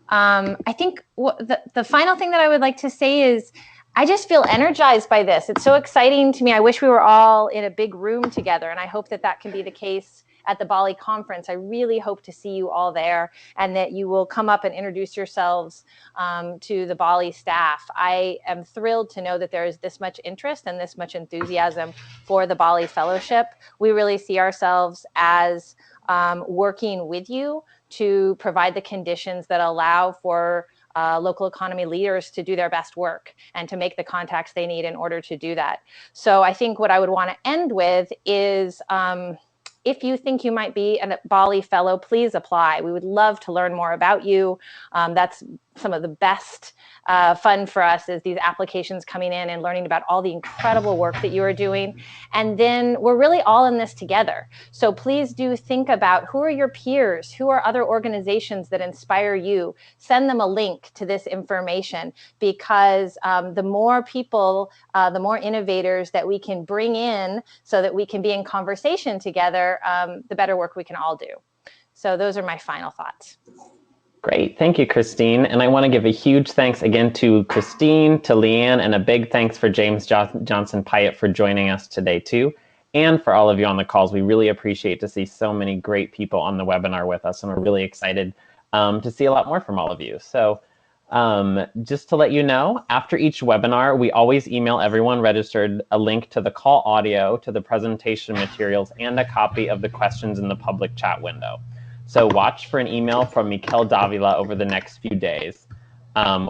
I think the final thing that I would like to say is I just feel energized by this. It's so exciting to me. I wish we were all in a big room together, and I hope that that can be the case at the BALLE conference. I really hope to see you all there and that you will come up and introduce yourselves to the BALLE staff. I am thrilled to know that there is this much interest and this much enthusiasm for the BALLE Fellowship. We really see ourselves as working with you to provide the conditions that allow for local economy leaders to do their best work and to make the contacts they need in order to do that. So I think what I would want to end with is if you think you might be a BALLE Fellow, please apply. We would love to learn more about you. That's some of the best fun for us, is these applications coming in and learning about all the incredible work that you are doing. And then we're really all in this together. So please do think about who are your peers, who are other organizations that inspire you. Send them a link to this information, because the more people, the more innovators that we can bring in so that we can be in conversation together, the better work we can all do. So those are my final thoughts. Great, thank you, Christine. And I want to give a huge thanks again to Christine, to Leanne, and a big thanks for James Johnson Piatt for joining us today too. And for all of you on the calls, we really appreciate to see so many great people on the webinar with us, and we're really excited to see a lot more from all of you. So just to let you know, after each webinar, we always email everyone registered a link to the call audio, to the presentation materials, and a copy of the questions in the public chat window. So watch for an email from Mikel Davila over the next few days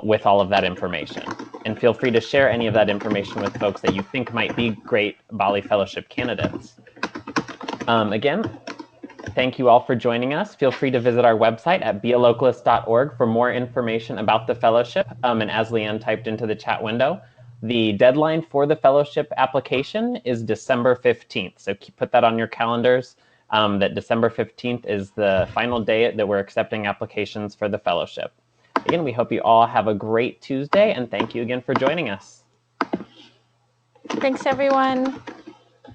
with all of that information. And feel free to share any of that information with folks that you think might be great BALLE Fellowship candidates. Again, thank you all for joining us. Feel free to visit our website at bealocalist.org for more information about the fellowship. And as Leanne typed into the chat window, the deadline for the fellowship application is December 15th. So put that on your calendars. That December 15th is the final day that we're accepting applications for the fellowship. Again, we hope you all have a great Tuesday, and thank you again for joining us. Thanks, everyone.